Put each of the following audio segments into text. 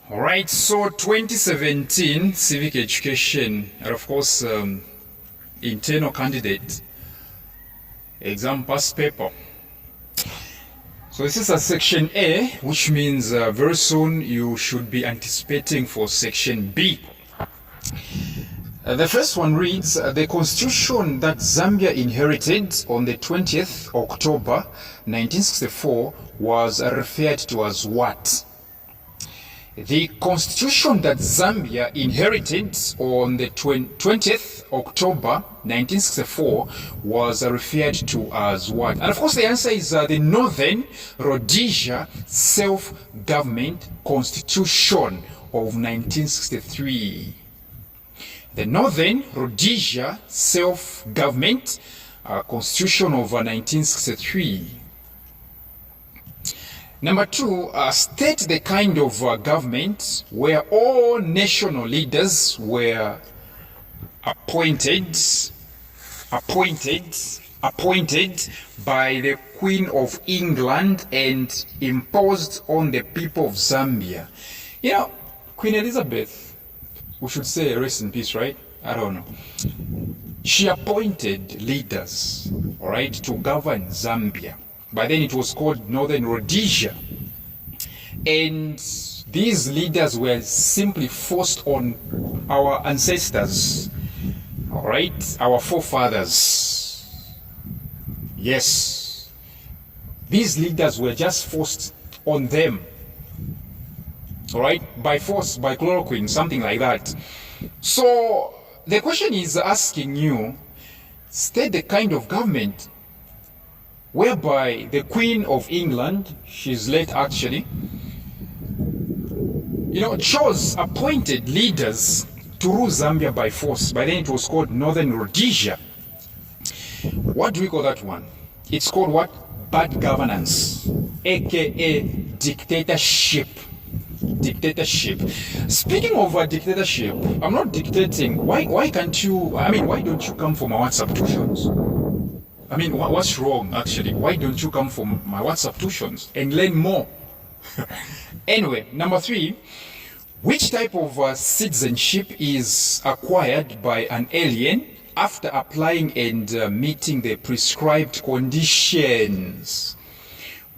All right, so 2017 Civic Education, and of course, internal candidate exam past paper. So this is a section A, which means very soon you should be anticipating for section B. The first one reads, the constitution that Zambia inherited on the 20th October 1964 was referred to as what? The constitution that Zambia inherited on the 20th October 1964 was referred to as what? And of course the answer is the Northern Rhodesia Self-Government Constitution of 1963. The Northern Rhodesia Self-Government Constitution of 1963. Number two, state the kind of government where all national leaders were appointed by the Queen of England and imposed on the people of Zambia. You know, Queen Elizabeth, we should say rest in peace, right? I don't know. She appointed leaders, all right, to govern Zambia. By then it was called Northern Rhodesia. And these leaders were simply forced on our ancestors, all right, our forefathers. Yes. These leaders were just forced on them, all right, by force, by chloroquine, something like that. So the question is asking you, state the kind of government whereby the Queen of England, she's late actually, chose appointed leaders to rule Zambia by force. By then it was called Northern Rhodesia. What do we call that one? It's called what? Bad governance, aka dictatorship. Dictatorship. Speaking of dictatorship, I'm not dictating. Why don't you come for my WhatsApp tuitions? I mean, what's wrong actually? Why don't you come for my WhatsApp tuitions and learn more? Anyway, number three, which type of citizenship is acquired by an alien after applying and meeting the prescribed conditions?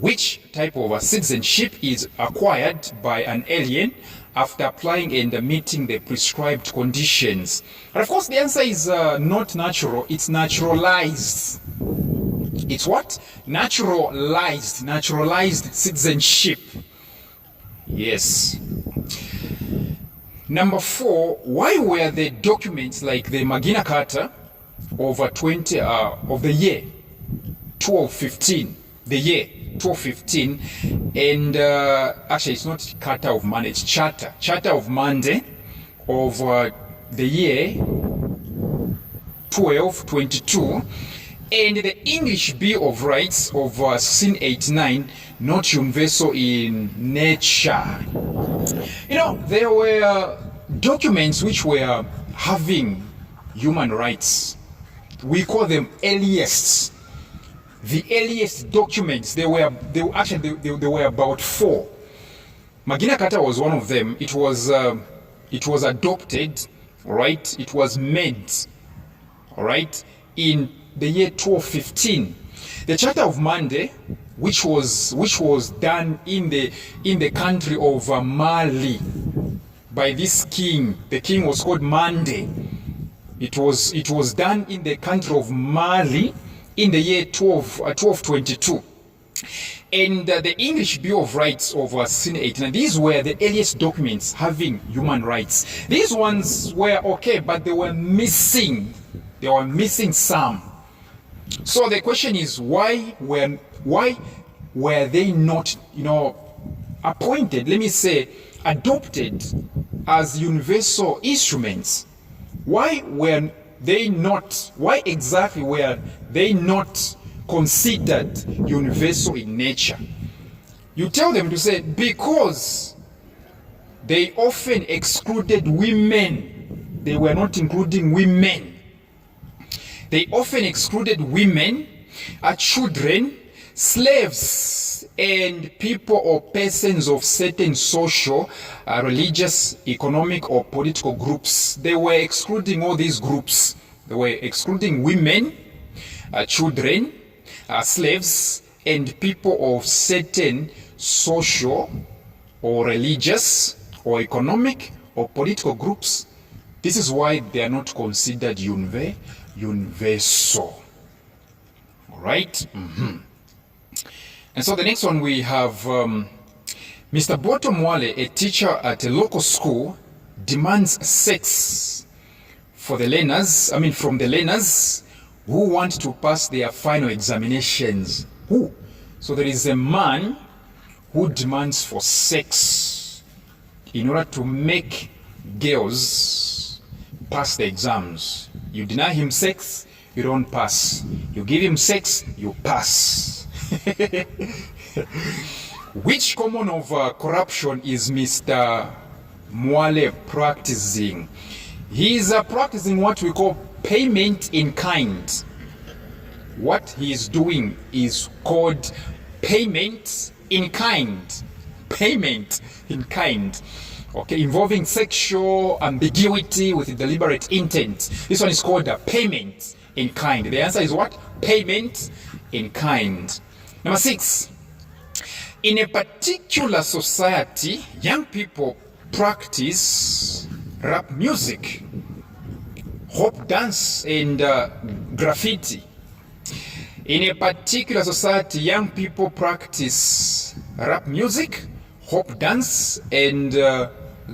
Which type of citizenship is acquired by an alien after applying and meeting the prescribed conditions? And of course the answer is not natural, it's naturalized. It's what? Naturalized citizenship. Yes. Number four, why were the documents like the Magna Carta of the year 1215, the year 1215, and actually it's not Carta of Monday, it's Charter of Monday of the year 1222, and the English Bill of Rights of 1689, not universal in nature. There were documents which were having human rights. We call them earliest. The earliest documents, they were about four. Magna Carta was one of them. It was adopted, right? It was made, all right, in the year 1215. The Charter of Monday, which was done in the country of Mali by this king. The king was called Mande. It was done in the country of Mali in the year 1222. And the English Bill of Rights of 1689, these were the earliest documents having human rights. These ones were okay, but they were missing. They were missing some. So the question is, why were they not, appointed, let me say, adopted as universal instruments? Why exactly were they not considered universal in nature? You tell them to say, because they often excluded women. They were not including women. They often excluded women, children, Slaves and people or persons of certain social, religious, economic or political groups, they were excluding all these groups. They were excluding women, children, slaves, and people of certain social or religious or economic or political groups. This is why they are not considered universal. All right? And so the next one we have Mr. Boto Mwale, a teacher at a local school, demands sex from the learners who want to pass their final examinations. Who? So there is a man who demands for sex in order to make girls pass the exams. You deny him sex, you don't pass. You give him sex, you pass. Which common of corruption is Mr. Mwale practicing? He is practicing what we call payment in kind. What he is doing is called payment in kind. Payment in kind. Okay, involving sexual ambiguity with deliberate intent. This one is called a payment in kind. The answer is what? Payment in kind. Number 6. In a particular society, young people practice rap music, hop dance, and graffiti. In a particular society, young people practice rap music, hop dance, and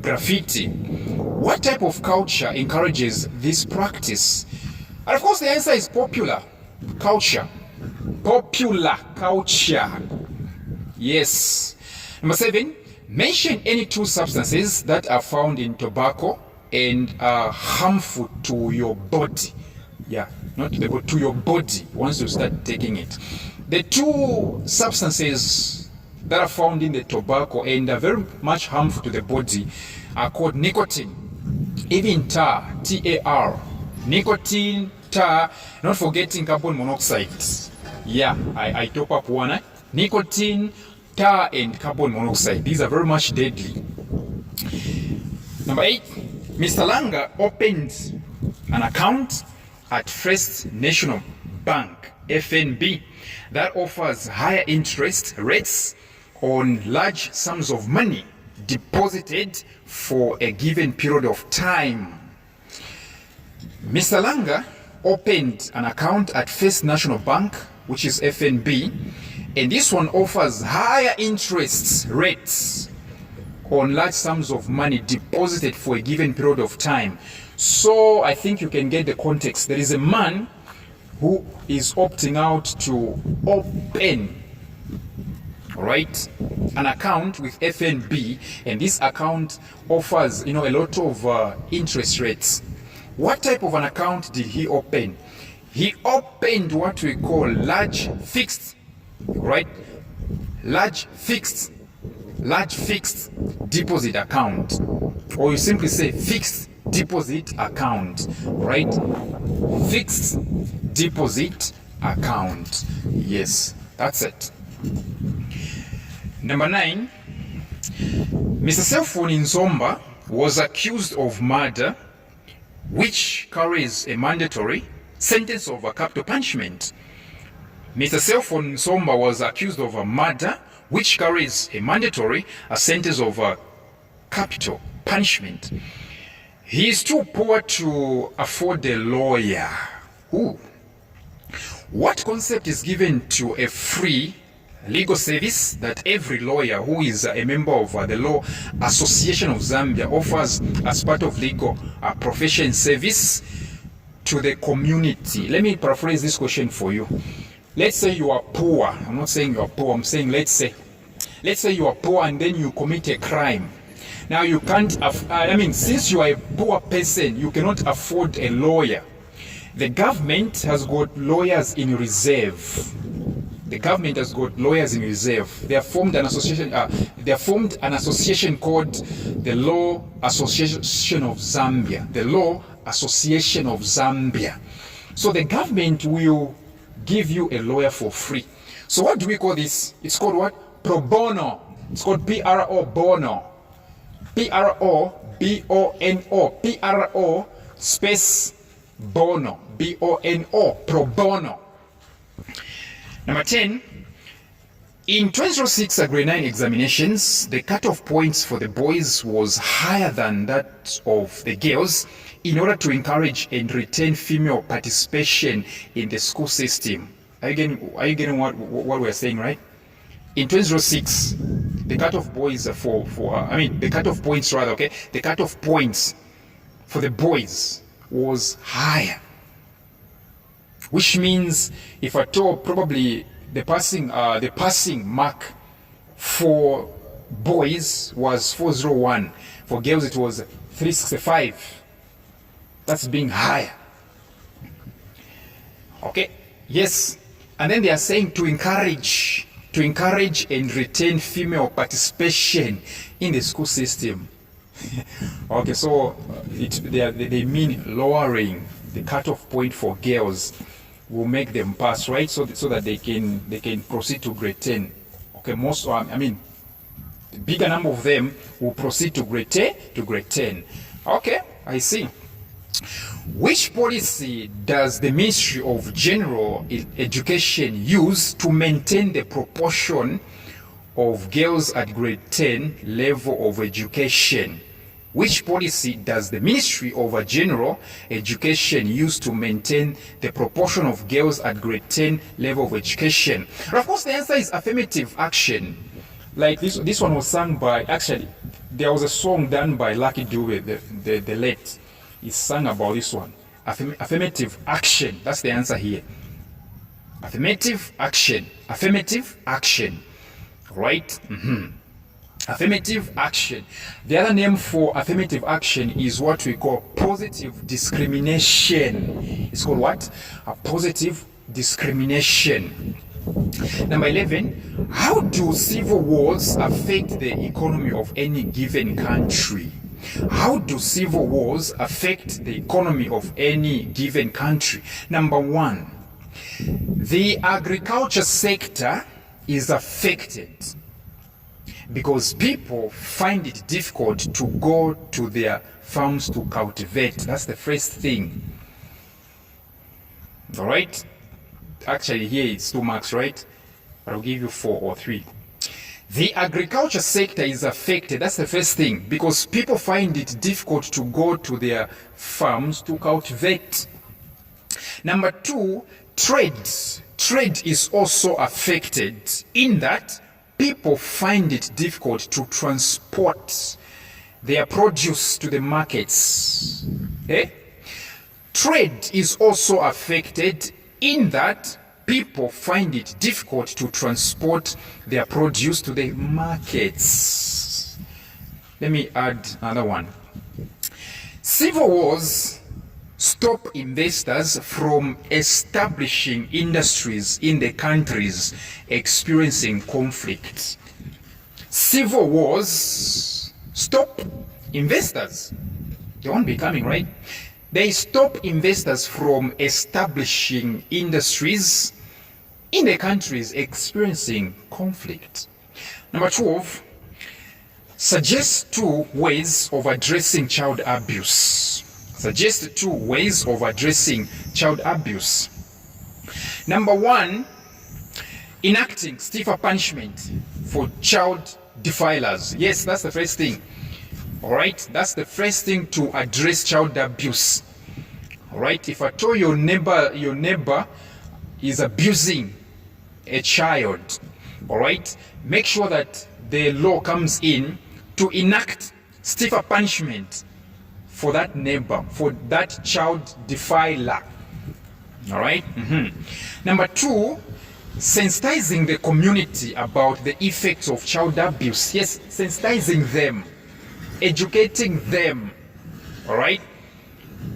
graffiti. What type of culture encourages this practice? And of course, the answer is popular culture. Popular culture. Yes. Number 7, mention any 2 substances that are found in tobacco and are harmful to your body. Yeah, not to the body, to your body once you start taking it. The 2 substances that are found in the tobacco and are very much harmful to the body are called nicotine, even tar, T-A-R. Nicotine, tar, not forgetting carbon monoxide. Yeah, I top up one. Nicotine, tar, and carbon monoxide. These are very much deadly. Number 8, Mr. Langa opened an account at First National Bank, FNB, that offers higher interest rates on large sums of money deposited for a given period of time. Mr. Langa opened an account at First National Bank, which is FNB, and this one offers higher interest rates on large sums of money deposited for a given period of time. So I think you can get the context. There is a man who is opting out to open, all right, an account with FNB, and this account offers, a lot of interest rates. What type of an account did he open? He opened what we call large fixed, right? Large fixed deposit account, or you simply say fixed deposit account, right? Fixed deposit account. Yes, that's it. Number 9, Mr. Selfon Nzomba was accused of murder, which carries a mandatory sentence of a capital punishment. Mr. Selfon Nzomba was accused of a murder, which carries a mandatory sentence of a capital punishment. He is too poor to afford a lawyer. Ooh. What concept is given to a free legal service that every lawyer who is a member of the Law Association of Zambia offers as part of legal profession service to the community? Let me paraphrase this question for you. Let's say you are poor. I'm not saying you are poor. I'm saying let's say you are poor and then you commit a crime. Now you can't, since you are a poor person, you cannot afford a lawyer. The government has got lawyers in reserve. The government has got lawyers in reserve. They have formed an association. Called the Law Association of Zambia. The Law Association of Zambia. So the government will give you a lawyer for free. So what do we call this? It's called what? Pro bono. It's called PRO bono. PRO-B-O-N-O. PRO space bono. B-O-N-O. Pro bono. Number 10. In 2006 grade 9 examinations, the cutoff points for the boys was higher than that of the girls in order to encourage and retain female participation in the school system. Are you getting what we're saying, right? In 2006, the cutoff boys the cutoff points rather, okay? The cutoff points for the boys was higher. Which means if at all, probably the passing mark for boys was 401. For girls it was 365. That's being higher. Okay? Yes. And then they are saying to encourage and retain female participation in the school system. Okay, so they mean lowering the cutoff point for girls will make them pass, right? So that they can proceed to grade 10. Okay, the bigger number of them will proceed to grade 10. Okay, I see. Which policy does the Ministry of General Education use to maintain the proportion of girls at grade 10 level of education? Which policy does the Ministry of General Education use to maintain the proportion of girls at grade 10 level of education? And of course, the answer is affirmative action. Like this one was sung by, actually, there was a song done by Lucky Dube, the late. He sang about this one. Affirmative action. That's the answer here. Affirmative action. Affirmative action. Right? Affirmative action. The other name for affirmative action is what we call positive discrimination. It's called what? A positive discrimination. Number 11. How do civil wars affect the economy of any given country? How do civil wars affect the economy of any given country? Number 1. The agriculture sector is affected because people find it difficult to go to their farms to cultivate. That's the first thing. All right? Actually, here it's 2 marks, right? But I'll give you 4 or 3. The agriculture sector is affected. That's the first thing, because people find it difficult to go to their farms to cultivate. Number 2, trade. Trade is also affected in that people find it difficult to transport their produce to the markets. Okay? Trade is also affected in that people find it difficult to transport their produce to the markets. Let me add another one. Civil wars stop investors from establishing industries in the countries experiencing conflict. Civil wars stop investors. They won't be coming, right? They stop investors from establishing industries in the countries experiencing conflict. Number 12, suggest 2 ways of addressing child abuse. Suggest 2 ways of addressing child abuse. Number 1, enacting stiffer punishment for child defilers. Yes, that's the first thing. All right, that's the first thing to address child abuse. All right, if I told your neighbor is abusing a child, all right, make sure that the law comes in to enact stiffer punishment for that neighbor, for that child defiler. All right. Number 2, sensitizing the community about the effects of child abuse. Yes, sensitizing them, educating them. All right.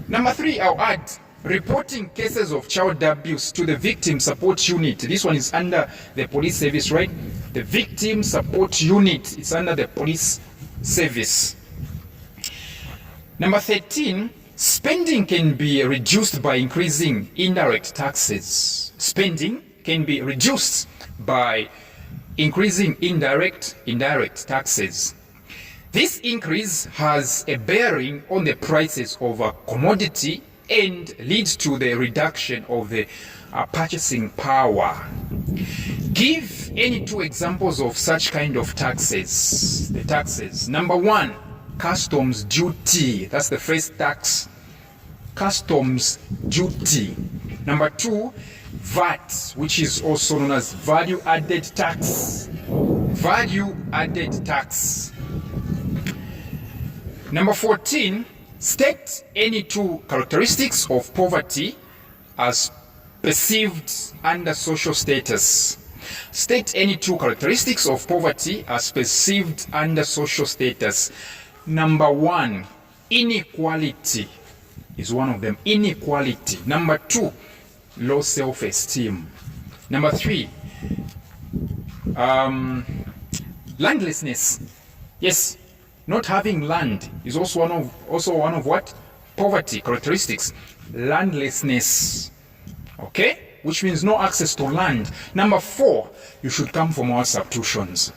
Number 3, I'll add reporting cases of child abuse to the victim support unit. This one is under the police service, right? The victim support unit, it's under the police service. Number 13, spending can be reduced by increasing indirect taxes. Spending can be reduced by increasing indirect taxes. This increase has a bearing on the prices of a commodity and leads to the reduction of the purchasing power. Give any two examples of such kind of taxes. The taxes. Number one, customs duty. That's the first tax. Customs duty. Number two, VAT, which is also known as value added tax. Value added tax. Number 14, state any two characteristics of poverty as perceived under social status. State any two characteristics of poverty as perceived under social status. Number one, inequality is one of them. Inequality. Number two, low self-esteem. Number three, landlessness. Yes, not having land is also one of what? Poverty characteristics. Landlessness. Okay? Which means no access to land. Number four, you should come from our substitutions.